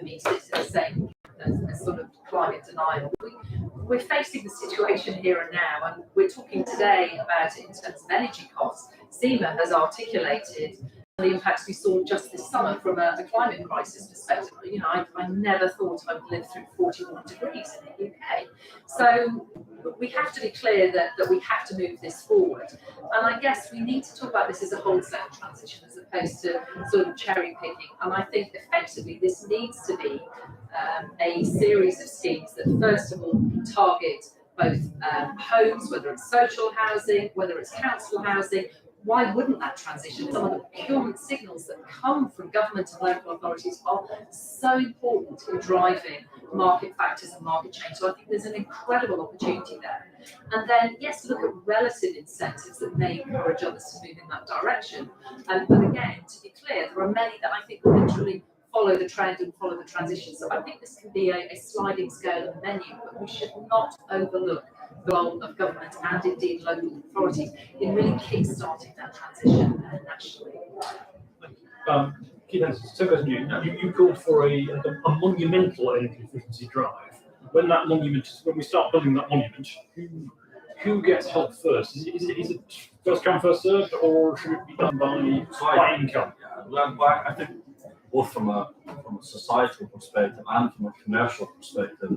me sits in the same as sort of climate denial. We're facing the situation here and now, and we're talking today about it in terms of energy costs. CEMA has articulated the impacts we saw just this summer from a climate crisis perspective. You know, I never thought I would live through 41 degrees in the UK. So we have to be clear that we have to move this forward. And I guess we need to talk about this as a wholesale transition as opposed to sort of cherry picking. And I think effectively this needs to be a series of schemes that first of all target both homes, whether it's social housing, whether it's council housing. Why wouldn't that transition? Some of the procurement signals that come from government and local authorities are so important in driving market factors and market change. So I think there's an incredible opportunity there. And then, yes, look at relative incentives that may encourage others to move in that direction. But again, to be clear, there are many that I think will literally follow the trend and follow the transition. So I think this can be a sliding scale of the menu, but we should not overlook the role of government and indeed local authorities in really kick-starting that transition nationally. Keith Henderson, so goes you called for a monumental energy efficiency drive. When we start building that monument, who gets help first? Is it first come, first served, or should it be done by income? Well, I think both from a societal perspective and from a commercial perspective,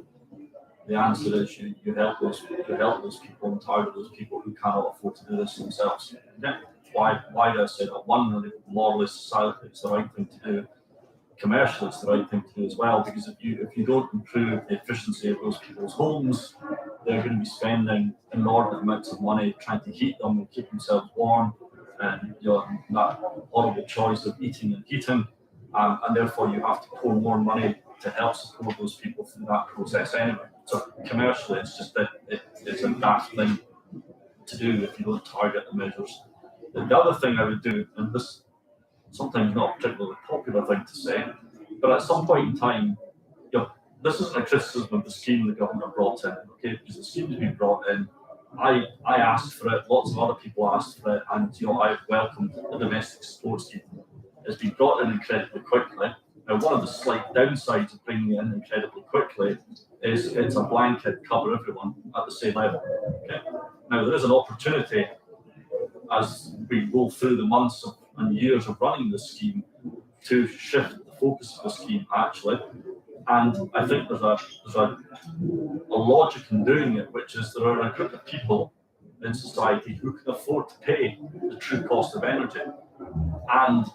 the answer is you help those people and target those people who cannot afford to do this themselves. Why do I say that? One, morally, societally, it's the right thing to do. Commercially, it's the right thing to do as well, because if you don't improve the efficiency of those people's homes, they're going to be spending inordinate amounts of money trying to heat them and keep themselves warm, and that horrible choice of eating and heating, and therefore you have to pour more money to help support those people through that process anyway. So commercially, it's just that it's a daft thing to do if you don't target the measures. The other thing I would do, and this sometimes not a particularly popular thing to say, but at some point in time, this isn't a criticism of the scheme the government brought in, okay? Because the scheme has been brought in. I asked for it, lots of other people asked for it, and I welcomed the domestic support scheme. It's been brought in incredibly quickly. Now, one of the slight downsides of bringing it in incredibly quickly is it's a blanket cover everyone at the same level. Okay? Now, there is an opportunity as we go through the months and years of running this scheme to shift the focus of the scheme, actually. And I think there's a logic in doing it, which is there are a group of people in society who can afford to pay the true cost of energy. And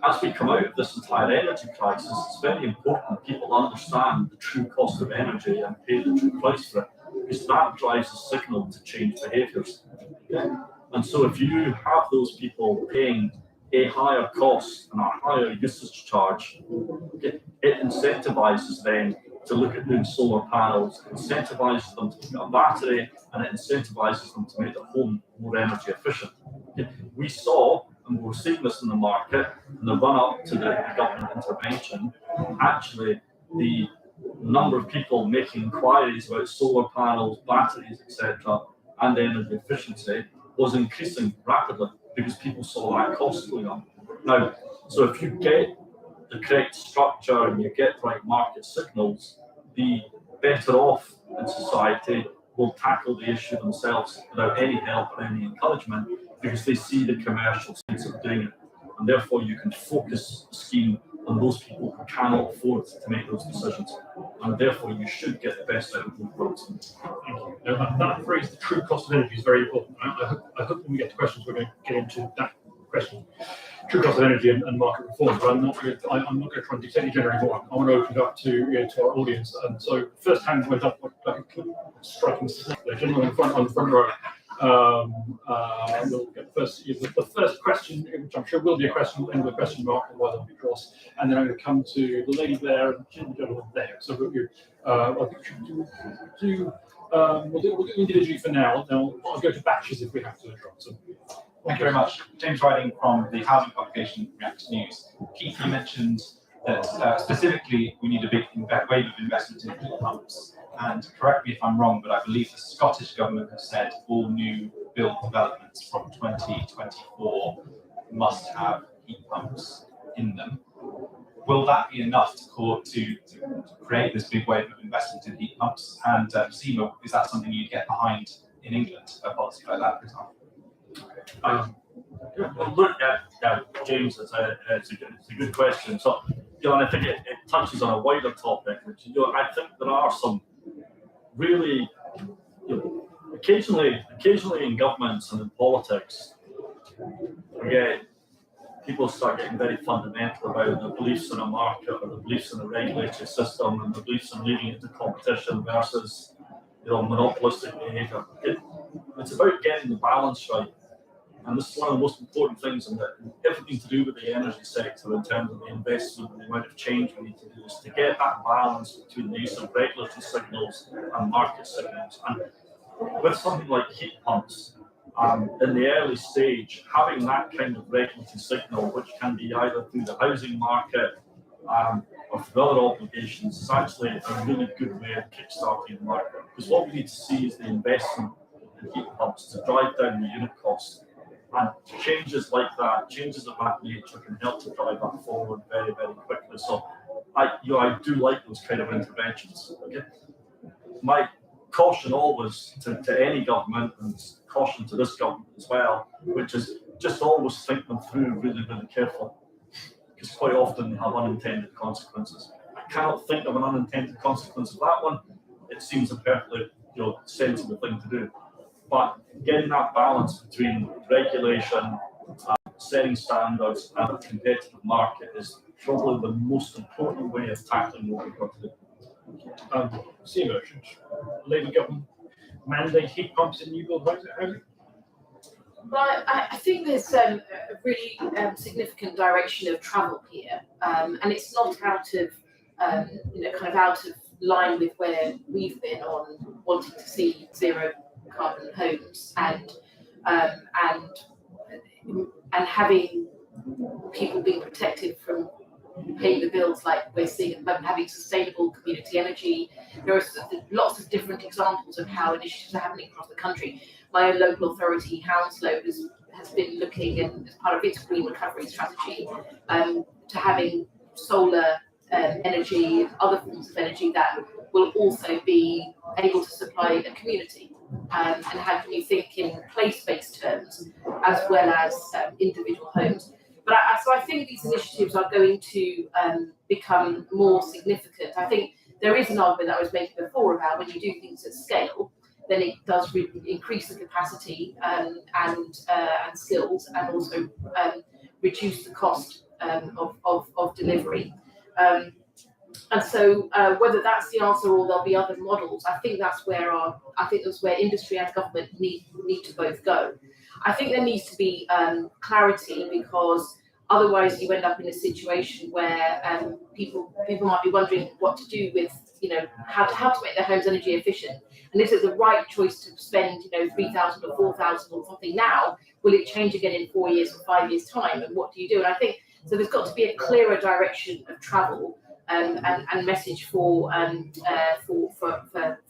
as we come out of this entire energy crisis, it's very important people understand the true cost of energy and pay the true price for it, because that drives a signal to change behaviours. And so if you have those people paying a higher cost and a higher usage charge, it incentivises them to look at doing solar panels, it incentivises them to put a battery, and it incentivises them to make their home more energy efficient. We saw, and we're seeing this in the market, in the run-up to the government intervention, actually the number of people making inquiries about solar panels, batteries, etc., and energy efficiency was increasing rapidly because people saw that cost going up. Now, so if you get the correct structure and you get the right market signals, the better off in society will tackle the issue themselves without any help or any encouragement, because they see the commercial sense of doing it. And therefore you can focus the scheme on those people who cannot afford to make those decisions. And therefore you should get the best out of both worlds. Thank you. Now, that phrase, the true cost of energy, is very important. I hope when we get to questions, we're going to get into that question. True cost of energy and market reform, but I'm not going to try and dictate any gender anymore. I want to open it up to our audience. And so first hand went up like a striking snap. The gentleman on the front row. We'll get the first question, which I'm sure will be a question, will end with a question mark, otherwise it'll be crossed. And then I'm going to come to the lady there and the gentleman there. So I think we'll do individually for now. Then I'll go to batches if we have to. So, thank you very much. James Riding from the housing publication React News. Keith, you mentioned that specifically we need a big wave of investment in heat pumps. And correct me if I'm wrong, but I believe the Scottish government has said all new build developments from 2024 must have heat pumps in them. will that be enough to create this big wave of investment in heat pumps? And SEMA, is that something you'd get behind in England, a policy like that, for example? Well, look at James, it's a good question. So, and I think it touches on a wider topic, which I think there are some really, occasionally in governments and in politics, people start getting very fundamental about their beliefs in a market or their beliefs in a regulatory system and their beliefs in leaving it to competition versus monopolistic behaviour. It's about getting the balance right. And this is one of the most important things, and everything to do with the energy sector in terms of the investment and the amount of change we need to do is to get that balance between the use of regulatory signals and market signals. And with something like heat pumps, in the early stage, having that kind of regulatory signal, which can be either through the housing market or through other obligations, is actually a really good way of kickstarting the market. Because what we need to see is the investment in heat pumps to drive down the unit cost. And changes like that, changes of that nature, can help to drive that forward very, very quickly. So I do like those kind of interventions. Okay? My caution always to any government, and caution to this government as well, which is just always think them through really, really carefully, because quite often they have unintended consequences. I cannot think of an unintended consequence of that one. It seems a perfectly sensible thing to do. But getting that balance between regulation, setting standards, and a competitive market is probably the most important way of tackling what we've got to do. SEMA, should Labour government mandate heat pumps in new build housing? Well, I think there's a really significant direction of travel here, and it's not out of out of line with where we've been on wanting to see zero carbon homes and having people being protected from paying the bills like we're seeing, having sustainable community energy. There are lots of different examples of how initiatives are happening across the country. My own local authority, Hounslow, has been looking, and as part of its green recovery strategy, to having solar energy and other forms of energy that will also be able to supply a community. And how can you think in place-based terms as well as individual homes? But so I think these initiatives are going to become more significant. I think there is an argument that I was making before about when you do things at scale, then it does increase the capacity and skills, and also reduce the cost of delivery. And so whether that's the answer or there'll be other models, I think that's where industry and government need to both go. I think there needs to be clarity, because otherwise you end up in a situation where people might be wondering what to do with, how to make their homes energy efficient. And is it the right choice to spend, 3,000 or 4,000 or something now? Will it change again in 4 years or 5 years' time? And what do you do? And I think so. There's got to be a clearer direction of travel and message for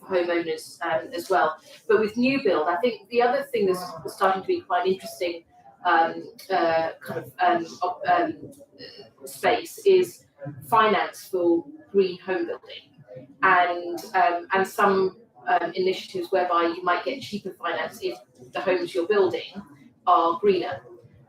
homeowners as well. But with new build, I think the other thing that's starting to be quite interesting space is finance for green home building, and some initiatives whereby you might get cheaper finance if the homes you're building are greener.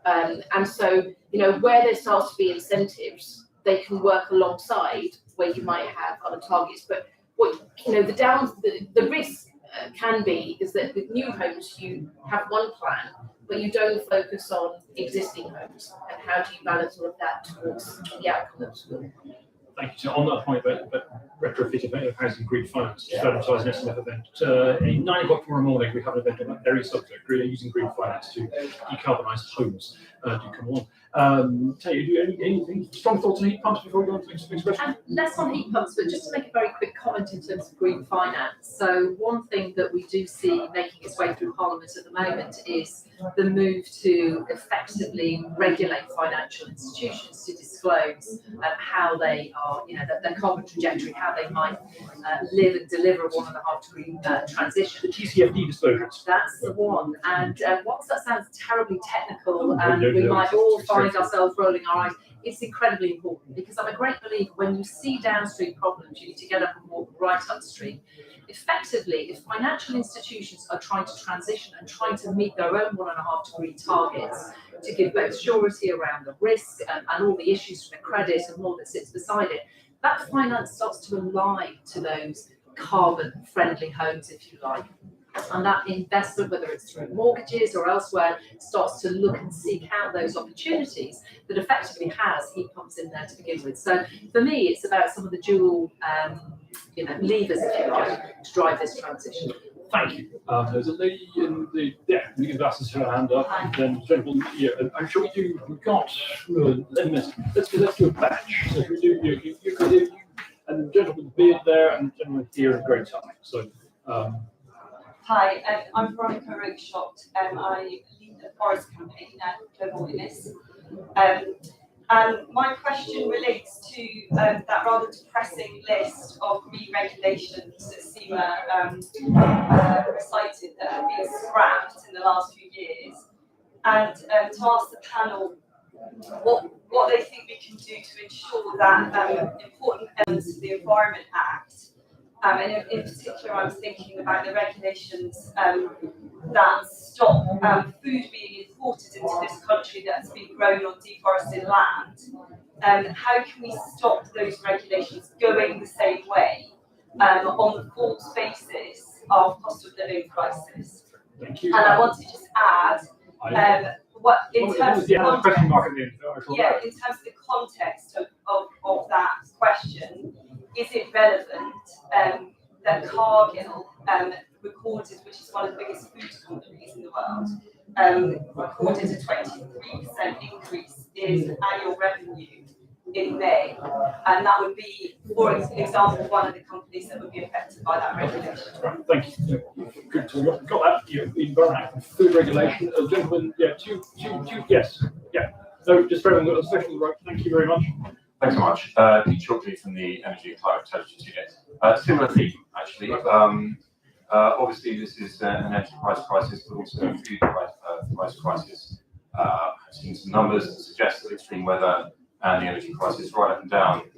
And so, where there starts to be incentives, they can work alongside where you might have other targets. But what the risk can be is that with new homes you have one plan, but you don't focus on existing homes, and how do you balance all of that towards the outcome of school? Thank you. So on that point about retrofit of housing green finance, just advertise an SMF event. At 9 o'clock tomorrow morning, we have an event on that very subject, using green finance to decarbonise homes. Do come along. Tanya, do you any strong thoughts on heat pumps before we go on to the next question? Less on heat pumps, but just to make a very quick comment in terms of green finance. So one thing that we do see making its way through Parliament at the moment is the move to effectively regulate financial institutions to disclose how they are, their carbon trajectory, how they might live and deliver a 1.5 degree transition. The TCFD disclosures. That's the one. And whilst that sounds terribly technical, and we might all find ourselves rolling our eyes, it's incredibly important, because I'm a great believer when you see downstream problems, you need to get up and walk right upstream. Effectively, if financial institutions are trying to transition and trying to meet their own 1.5-degree targets to give both surety around the risk and all the issues from the credit and more that sits beside it, that finance starts to align to those carbon-friendly homes, if you like. And that investment, whether it's through mortgages or elsewhere, starts to look and seek out those opportunities that effectively has heat pumps in there to begin with. So for me, it's about some of the dual, levers, if you like, to drive this transition. Thank you. There's a lady in the investors who hand up, and then gentlemen, I'm sure we've got 11 minutes. Let's do a batch. So if we do, you and gentlemen beard there, and gentlemen here at Great Time. So. Hi, I'm Veronica Rokeschott. I lead the Forest campaign at Global Witness. And my question relates to that rather depressing list of green regulations that SEMA recited that have been scrapped in the last few years. And to ask the panel what they think we can do to ensure that important elements of the Environment Act, and in particular, I was thinking about the regulations that stop food being imported into this country that's been grown on deforested land. How can we stop those regulations going the same way on the false basis of cost of living crisis? Thank you. And I want to just add, what in terms of the context of that question. Is it relevant that Cargill recorded, which is one of the biggest food companies in the world, recorded a 23% increase in annual revenue in May, and that would be, for example, one of the companies that would be affected by that regulation. Right, thank you. Good to got that. Environment Act and food regulation. Gentlemen, two, yes, yeah. So just very much, especially right. Thank you very much. Thanks so much. Pete Shortley from the Energy and Climate Intelligence Unit. Similar theme, actually. Obviously, this is an energy price crisis, but also a food price crisis. I've seen some numbers that suggest that extreme weather and the energy crisis right up and down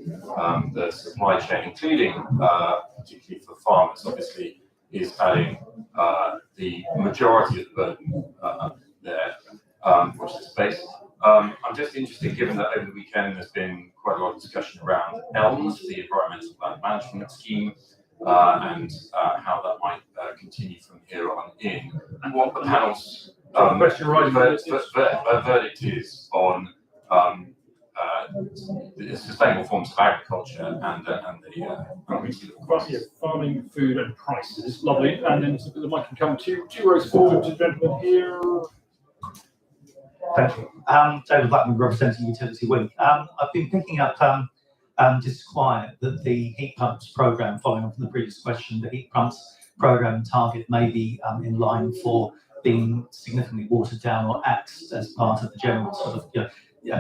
the supply chain, including particularly for farmers, obviously, is adding the majority of the burden there. Watch this space. I'm just interested, given that over the weekend there's been quite a lot of discussion around ELMS, the Environmental Land Management Scheme, and how that might continue from here on in, and what the panel's verdict is on the sustainable forms of agriculture and the farming, food, and prices. Lovely. And then the mic can come two rows forward to the gentleman here. Thank you. David Blackman, representing Utility Week. I've been picking up disquiet that the heat pumps programme, following on from the previous question, the heat pumps programme target may be in line for being significantly watered down or axed as part of the general sort of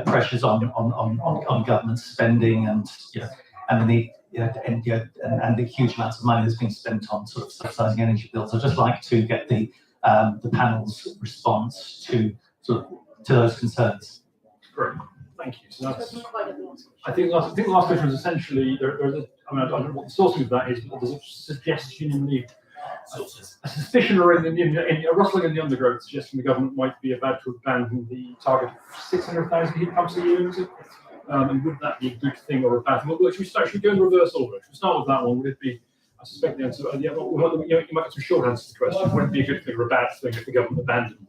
pressures on government spending and the huge amounts of money that's being spent on sort of subsidising energy bills. I'd just like to get the panel's response to those concerns. Great, thank you. So that's, I think the last question was essentially there's I don't know what the source of that is, but there's a suggestion in the a suspicion or in a rustling in the undergrowth suggesting the government might be about to abandon the target of 600,000 heat pumps a year. And would that be a good thing or a bad thing? Well, should we go in reverse order? Should we start with that one? Would it be? I suspect the answer. You might get some short answers to the question. Would it be a good thing or a bad thing if the government abandoned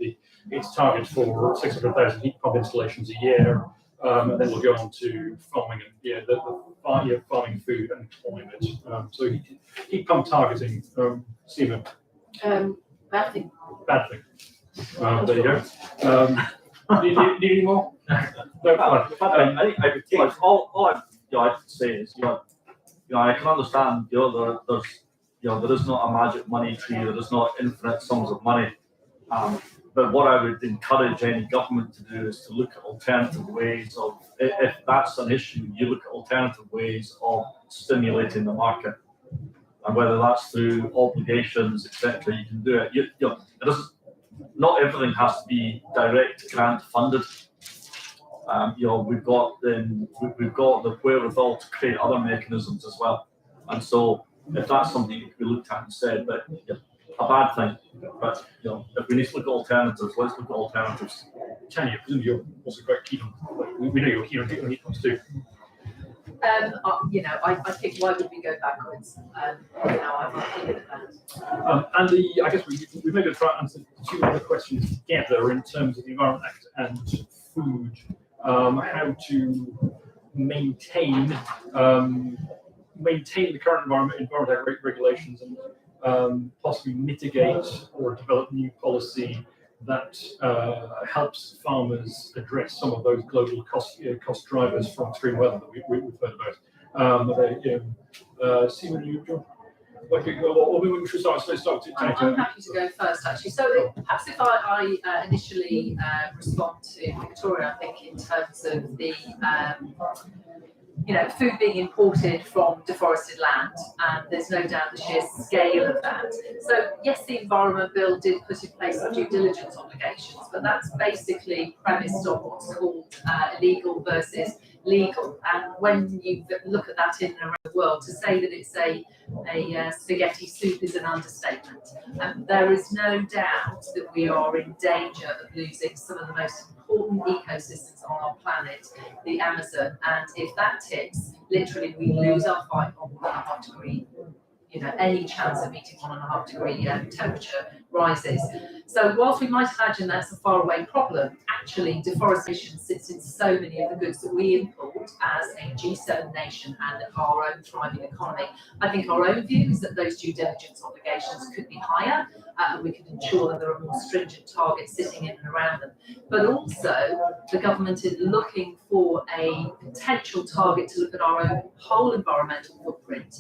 its target for 600,000 heat pump installations a year? And then we'll go on to farming and farming, food, and climate. So heat pump targeting, SEMA. Bad thing. Bad thing. There you go. Need any more? No. All I could say is, I can understand, there is not a magic money tree, there is not infinite sums of money. But what I would encourage any government to do is to look at alternative ways of, if that's an issue, you look at alternative ways of stimulating the market. And whether that's through obligations, etc., you can do it. It doesn't. Not everything has to be direct grant funded. we've got the wherewithal to create other mechanisms as well. And so if that's something that can be looked at instead, but a bad thing. But if we need to look at alternatives, let's look at alternatives. Tanya, presumably you're also quite keen on. We know you're keen on heat pumps too. I think why would we go backwards? I'm keen at that. And I guess we may go try and answer two other questions together in terms of the Environment Act and food. How to maintain the current environmental regulations and possibly mitigate or develop new policy that helps farmers address some of those global cost drivers from extreme weather that we've heard about. Simon, you John? Or we should start. I'm happy to go first, actually. So perhaps if I initially respond to Victoria, I think in terms of the food being imported from deforested land, and there's no doubt the sheer scale of that. So yes, the Environment Bill did put in place some due diligence obligations, but that's basically premised on what's called illegal versus legal. And when you look at that in and around the world, to say that it's a spaghetti soup is an understatement. There is no doubt that we are in danger of losing some of the most important ecosystems on our planet, the Amazon. And if that tips, literally we lose our fight on 1.5 degree. Any chance of meeting 1.5 degree temperature rises. So whilst we might imagine that's a faraway problem, actually deforestation sits in so many of the goods that we import as a G7 nation and our own thriving economy. I think our own view is that those due diligence obligations could be higher, and we could ensure that there are more stringent targets sitting in and around them. But also, the government is looking for a potential target to look at our own whole environmental footprint.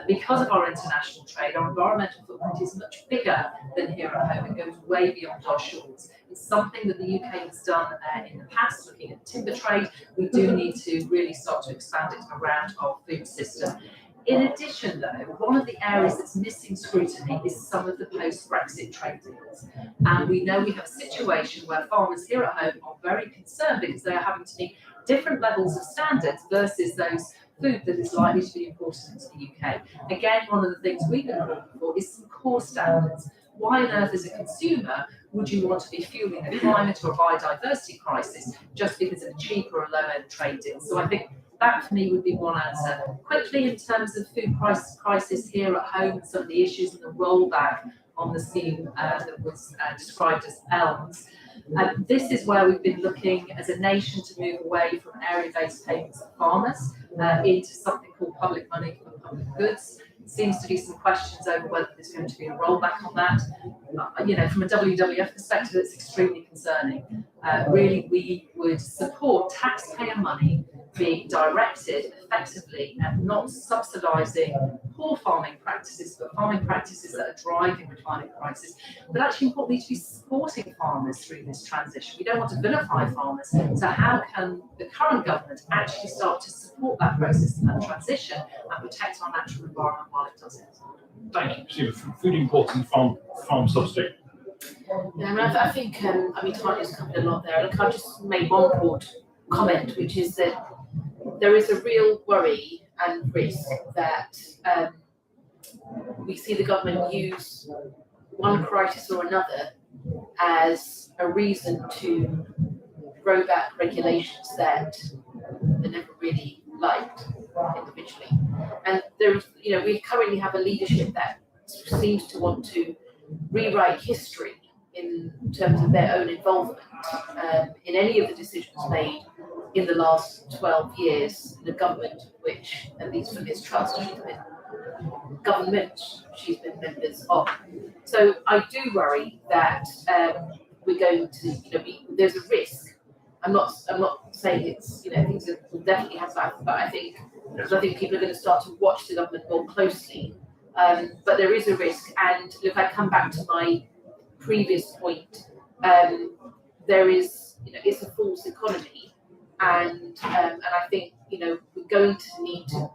Because of our international trade, our environmental footprint is much bigger than here at home. It goes way beyond our shores. It's something that the UK has done in the past, looking at timber trade. We do need to really start to expand it around our food system. In addition, though, one of the areas that's missing scrutiny is some of the post-Brexit trade deals. And we know we have a situation where farmers here at home are very concerned because they are having to meet different levels of standards versus those food that is likely to be imported into the UK. Again, one of the things we've been calling for is some core standards. Why on earth, as a consumer, would you want to be fueling a climate or biodiversity crisis just because of a cheaper or low-end trade deal? So I think that for me would be one answer. Quickly, in terms of food price crisis here at home and some of the issues and the rollback on the scheme that was described as ELMS, this is where we've been looking as a nation to move away from area-based payments to farmers into something called public money for public goods. Seems to be some questions over whether there's going to be a rollback on that. From a WWF perspective, it's extremely concerning. Really, we would support taxpayer money being directed effectively and not subsidising poor farming practices, but farming practices that are driving the climate crisis, but actually importantly to be supporting farmers through this transition. We don't want to vilify farmers, so how can the current government actually start to support that process and that transition and protect our natural environment while it does it? Thank you. Food imports and farm subsidy. Yeah, I think, Tanya's covered a lot there. Look, I'll just make one broad comment, which is that there is a real worry and risk that we see the government use one crisis or another as a reason to roll back regulations that they never really liked individually. And there's, we currently have a leadership that seems to want to rewrite history in terms of their own involvement in any of the decisions made in the last 12 years in a government which, at least for Ms. Trust, she's been members of. So I do worry that we're going to, there's a risk. I'm not saying it's, things will definitely have that, but I think people are going to start to watch the government more closely. But there is a risk, and look, I come back to my previous point. There is, it's a false economy, and I think we're going to need to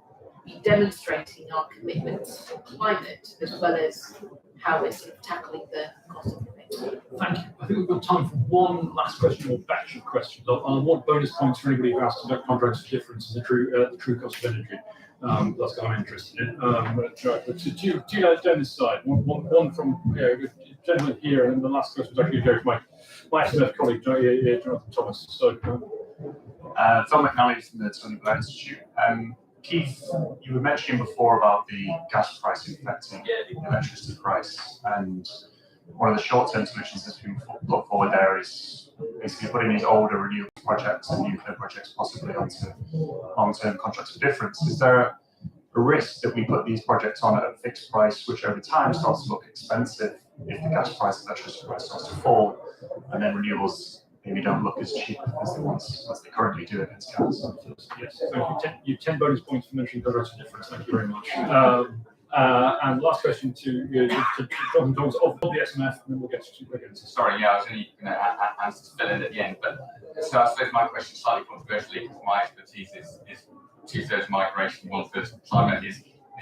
be demonstrating our commitment to climate as well as how we're sort of tackling the cost of living. Thank you. I think we've got time for one last question or batch of questions. I want bonus points for anybody who asked about contracts for difference and the true cost of energy. That's what I'm interested in. But two down this side. One from gentleman here, and then the last question is actually going to my SMF colleague, Jonathan Thomas. So. Phil McNally from the Tony Blair Institute. Keith, you were mentioning before about the gas price affecting the electricity price, and one of the short-term solutions that's been put forward there is basically putting these older renewable projects and nuclear projects possibly onto long-term contracts for difference. Is there a risk that we put these projects on at a fixed price, which over time starts to look expensive if the gas price and electricity price starts to fall, and then renewables maybe don't look as cheap as they currently do against gas? Yes, so you 10 bonus points for mentioning contracts for difference. Thank you very much. And last question to Jonathan Thomas of the SMF, and then we'll get to quick answers. Sorry, yeah, I was only going to answer to fill in at the end, but so I suppose my question is slightly controversially, because my expertise is 2/3 migration, 1/3 climate.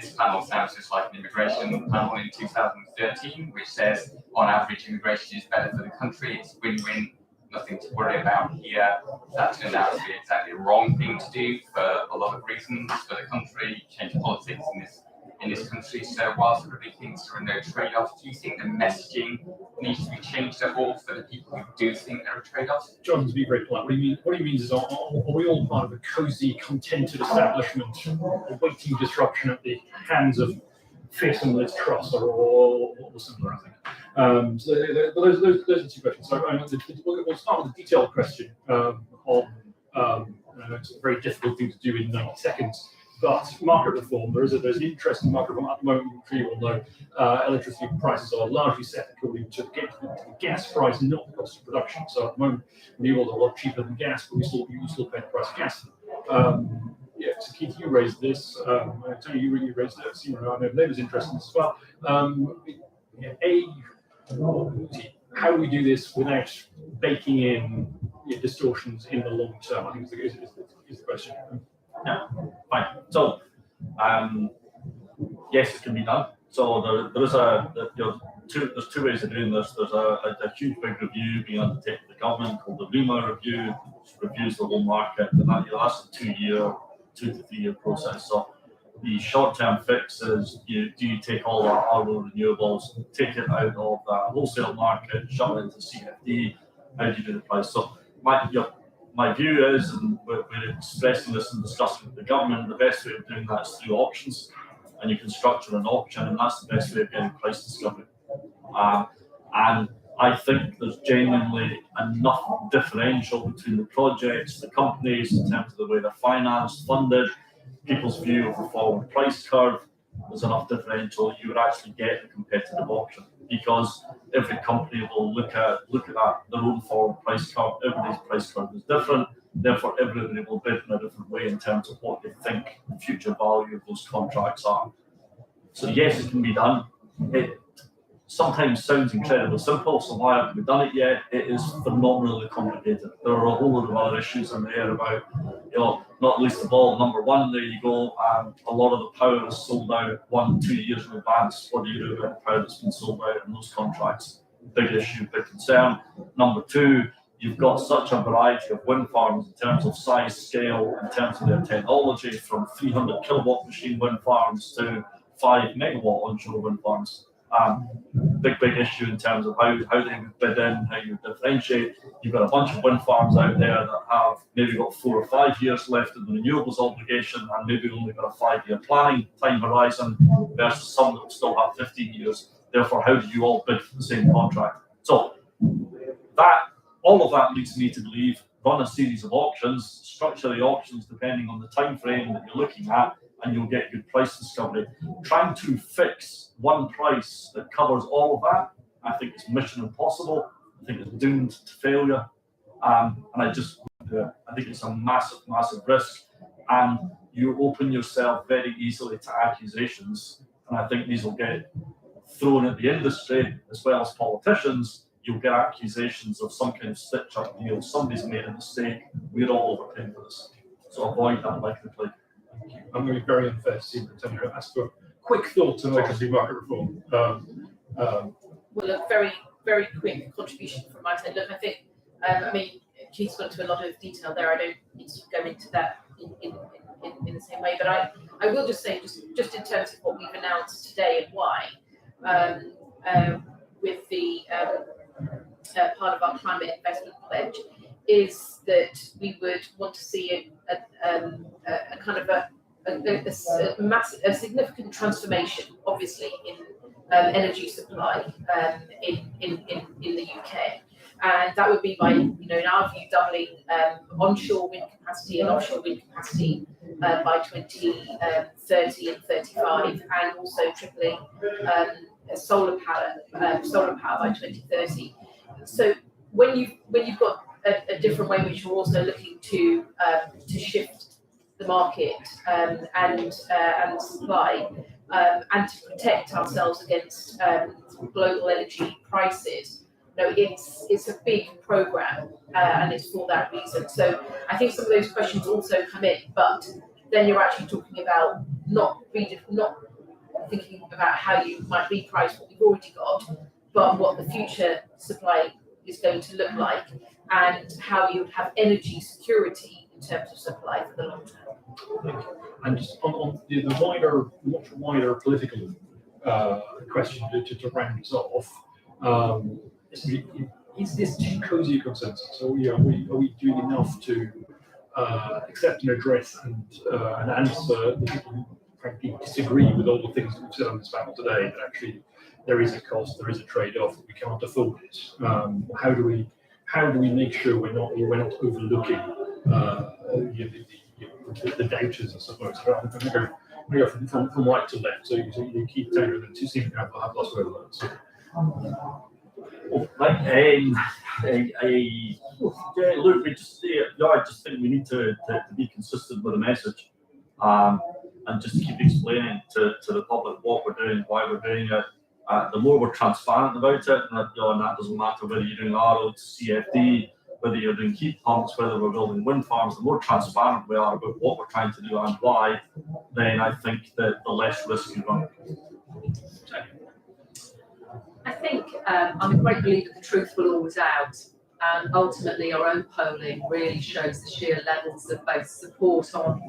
This panel sounds just like an immigration panel in 2013, which says on average immigration is better for the country, it's win-win, nothing to worry about here. That turned out to be exactly the wrong thing to do for a lot of reasons for the country, change politics in this country. So whilst everybody thinks there are no trade-offs, do you think the messaging needs to be changed at all for the people who do think there are trade-offs? Jonathan's being very polite. What he means is, are we all part of a cosy, contented establishment awaiting disruption at the hands of fierce and Liz Truss or similar, I think. So those are two questions. So we'll start with the detailed question on it's a very difficult thing to do in 90 seconds. But market reform, there's interest in market reform at the moment. I'm sure you all know electricity prices are largely set according to the gas price, not the cost of production. So at the moment, renewables are a lot cheaper than gas, but you still pay the price of gas. So Keith, you raised this. Tony, you really raised it. I know Labour's interested in this as well. How do we do this without baking in distortions in the long term? I think is the question. Yeah, fine. So, yes, it can be done. So there's two ways of doing this. There's a huge big review being undertaken by the government called the RUMA review, which reviews the whole market, and that's a 2 to 3 year process. So the short-term fix is do you take all our renewables, take it out of the wholesale market, shove it into CFD? How do you do the price? So my view is, and we're expressing this and discussing with the government, the best way of doing that is through auctions, and you can structure an auction, and that's the best way of getting price discovery. And I think there's genuinely enough differential between the projects, the companies, in terms of the way they're financed, funded, people's view of the forward price curve. There's enough differential you would actually get a competitive auction, because every company will look at that, their own forward price curve. Everybody's price curve is different, therefore everybody will bid in a different way in terms of what they think the future value of those contracts are. So yes, it can be done. It sometimes sounds incredibly simple, so why haven't we done it yet? It is phenomenally complicated. There are a whole lot of other issues in there about, not least of all, number one, there you go, a lot of the power is sold out 1-2 years in advance. What do you do about the power that's been sold out in those contracts? Big issue, big concern. Number two, you've got such a variety of wind farms in terms of size, scale, in terms of their technology, from 300 kilowatt machine wind farms to 5 megawatt onshore wind farms. Big issue in terms of how they would bid in, how you differentiate. You've got a bunch of wind farms out there that have maybe got 4 or 5 years left of the renewables obligation, and maybe only got a 5-year planning time horizon, versus some that still have 15 years. Therefore, how do you all bid for the same contract? So all of that leads me to believe, run a series of auctions, structure the auctions depending on the time frame that you're looking at, and you'll get good price discovery. Trying to fix one price that covers all of that, I think it's mission impossible. I think it's doomed to failure. And I think it's a massive risk. And you open yourself very easily to accusations. And I think these will get thrown at the industry as well as politicians. You'll get accusations of some kind of stitch-up deal. Somebody's made a mistake. We're all overpaying for this. So avoid that like the plague. I'm going to be very unfair to Superintendent to ask for quick thoughts on electricity market reform. Well, a very, very quick contribution from my side. Look, I think, I mean, Keith's gone into a lot of detail there. I don't need to go into that in the same way, but I will just say, just in terms of what we've announced today and why, with the part of our climate investment pledge, is that we would want to see a kind of a significant transformation, obviously, in energy supply in the UK. And that would be by, in our view, doubling onshore wind capacity and offshore wind capacity by 2030 and 35, and also tripling solar power by 2030. So when you've got a different way in which you're also looking to shift the market and supply and to protect ourselves against global energy prices. It's a big program, and it's for that reason. So I think some of those questions also come in, but then you're actually talking about not thinking about how you might reprice what we've already got, but what the future supply is going to look like, and how you would have energy security in terms of supply for the long term. And just on the much wider political question to round this off, is this too cozy a consensus? So are we doing enough to accept and address and answer the people who frankly disagree with all the things that we've said on this panel today, that actually there is a cost, there is a trade-off, we can't afford it? How do we make sure we're not overlooking the doubters, I suppose? I'm going to go from right to left. So you keep Taylor, and two seem to have lost word of that. Look, I just think we need to be consistent with the message, and just keep explaining to the public what we're doing, why we're doing it. The more we're transparent about it, and that doesn't matter whether you're doing RO to CFD, whether you're doing heat pumps, whether we're building wind farms, the more transparent we are about what we're trying to do and why, then I think that the less risk you run. I think I'm a great believer the truth will always out, and ultimately our own polling really shows the sheer levels of both support on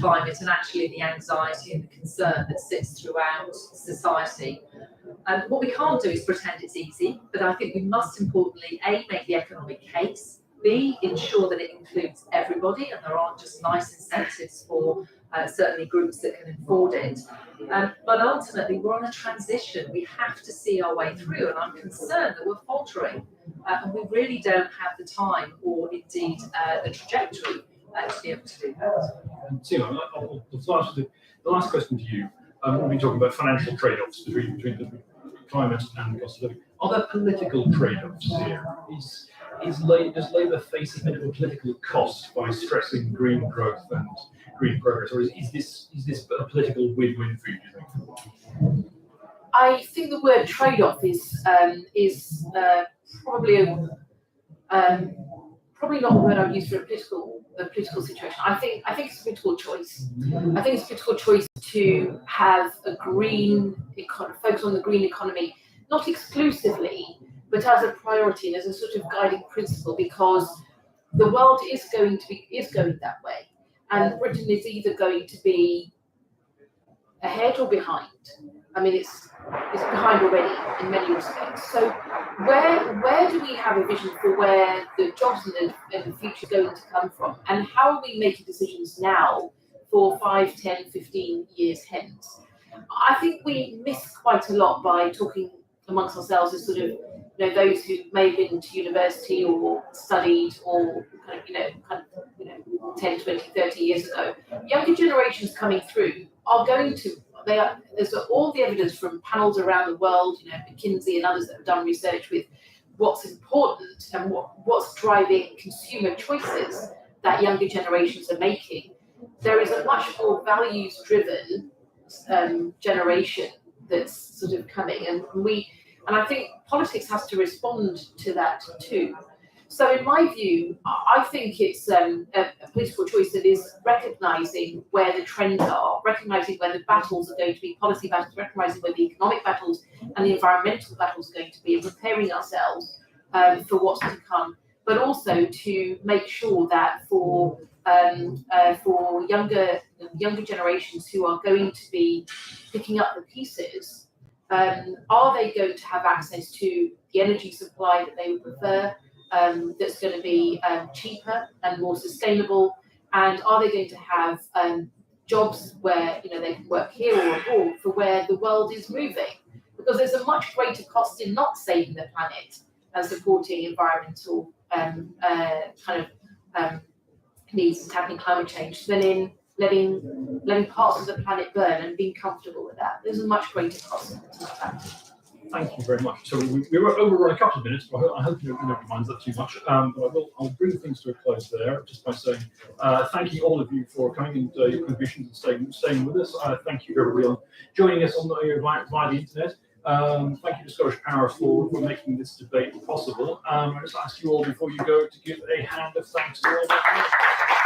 climate and actually the anxiety and the concern that sits throughout society. What we can't do is pretend it's easy, but I think we must importantly, A, make the economic case, B, ensure that it includes everybody and there aren't just nice incentives for certainly groups that can afford it. But ultimately, we're on a transition. We have to see our way through, and I'm concerned that we're faltering, and we really don't have the time or indeed the trajectory to be able to do that. Timo, the last question to you. We've been talking about financial trade-offs between the climate and the cost of living. Are there political trade-offs here? Does Labour face a bit of a political cost by stressing green growth and green progress, or is this a political win-win for you, do you think? I think the word trade-off is probably not the word I would use for a political situation. I think it's a political choice. I think it's a political choice to have a green focus on the green economy, not exclusively, but as a priority and as a sort of guiding principle, because the world is going that way, and Britain is either going to be ahead or behind. I mean, it's behind already in many respects. So where do we have a vision for where the jobs in the future are going to come from, and how are we making decisions now for 5, 10, 15 years hence? I think we miss quite a lot by talking amongst ourselves as sort of those who may have been to university or studied or kind of 10, 20, 30 years ago. Younger generations coming through are going to. There's all the evidence from panels around the world, McKinsey and others that have done research with what's important and what's driving consumer choices that younger generations are making. There is a much more values-driven generation that's sort of coming, and I think politics has to respond to that too. So in my view, I think it's a political choice that is recognising where the trends are, recognising where the battles are going to be, policy battles, recognising where the economic battles and the environmental battles are going to be, and preparing ourselves for what's to come, but also to make sure that for younger generations who are going to be picking up the pieces, are they going to have access to the energy supply that they would prefer, that's going to be cheaper and more sustainable, and are they going to have jobs where they can work here or abroad for where the world is moving? Because there's a much greater cost in not saving the planet and supporting environmental needs and tackling climate change than in letting parts of the planet burn and being comfortable with that. There's a much greater cost to that. Thank you very much. So we were overrun a couple of minutes, but I hope nobody minds that too much. But I'll bring things to a close there just by saying thanking all of you for coming and your contributions and staying with us. Thank you everybody on joining us on via the internet. Thank you to Scottish Power for making this debate possible. I just ask you all before you go to give a hand of thanks to all.